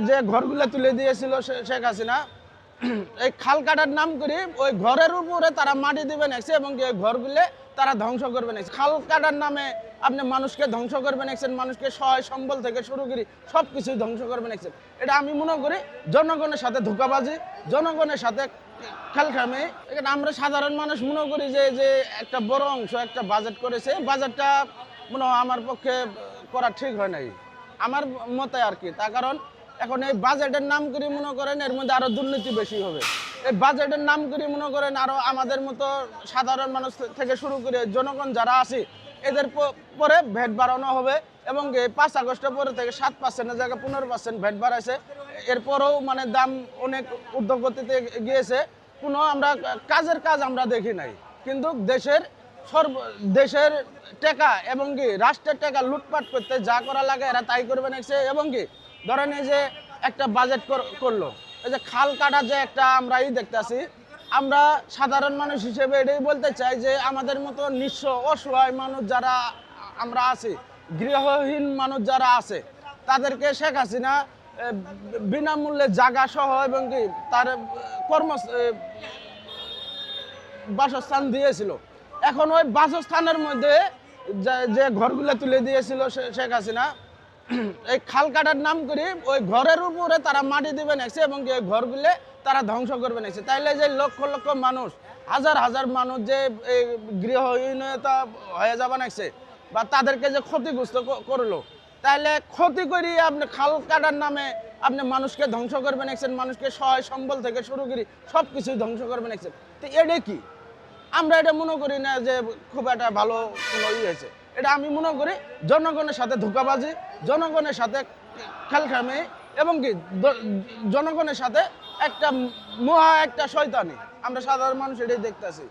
যে ঘরগুলো তুলে দিয়েছিল শেখ হাসিনা, এই খাল কাটার নাম করে ওই ঘরের উপরে তারা মাটি দিবে নাকছে এবং এই ঘরগুলো তারা ধ্বংস করবে নাকছে। খাল কাটার নামে আপনি মানুষকে ধ্বংস করবে নাকছেন, মানুষকে সহায় সম্বল থেকে শুরু করি সব কিছুই ধ্বংস করবে নাকছেন। এটা আমি মনে করি জনগণের সাথে ধোঁকাবাজি, জনগণের সাথে খেলখামি। এখানে আমরা সাধারণ মানুষ মনে করি যে যে একটা বড় অংশ একটা বাজেট করেছে, বাজেটটা মনে হয় আমার পক্ষে করা ঠিক হয় নাই আমার মতে আর কি। তার কারণ এখন এই বাজেটের নাম করে মনে করেন এর মধ্যে আরো দুর্নীতি বেশি হবে। এই বাজেটের নাম করে মনে করেন আরো আমাদের মতো সাধারণ মানুষ থেকে শুরু করে জনগণ যারা আছে এদের পরে ভ্যাট বাড়ানো হবে এবং 5 আগস্টের পরে থেকে 7% জায়গায় 15% ভ্যাট বাড়াইছে। এরপরেও মানে দাম অনেক ঊর্ধ্বগতিতে গিয়েছে। কোনো আমরা কাজের কাজ আমরা দেখি নাই, কিন্তু দেশের টাকা এবং কি রাষ্ট্রের টাকা লুটপাট করতে যা করা লাগে এরা তাই করবে নাকছে। এবং কি ধরেন এই যে একটা বাজেট করলো, এই যে খাল কাটা যে একটা আমরা দেখতেছি, আমরা সাধারণ মানুষ হিসেবে এটাই বলতে চাই যে আমাদের মতো নিঃস্ব অসহায় মানুষ যারা আমরা আছি, গৃহহীন মানুষ যারা আছে, তাদেরকে শেখ হাসিনা বিনামূল্যে জায়গা সহ এবং কি তার বাসস্থান দিয়েছিল। এখন ওই বাসস্থানের মধ্যে যে ঘরগুলো তুলে দিয়েছিল শেখ হাসিনা, এই খাল কাটার নাম করে ওই ঘরের উপরে তারা মাটি দিবে নাকছে এবং এই ঘরগুলো তারা ধ্বংস করবে নাকছে। তাইলে যে লক্ষ লক্ষ মানুষ, হাজার হাজার মানুষ যে এই গৃহহীনতা হয়ে যাবে নাকছে বা তাদেরকে যে ক্ষতিগ্রস্ত করলো, তাইলে ক্ষতি করি আপনি খাল কাটার নামে আপনি মানুষকে ধ্বংস করবে নাকছেন, মানুষকে সহায় সম্বল থেকে শুরু করি সব কিছুই ধ্বংস করবে নাকছেন। তো এটা কি? আমরা এটা মনে করি না যে খুব একটা ভালো কোনো হয়েছে। এটা আমি মনে করি জনগণের সাথে ধোঁকাবাজি, জনগণের সাথে খেলখামি এবং কি জনগণের সাথে একটা মহা একটা শয়তানি। আমরা সাধারণ মানুষ এটাই দেখতেছি।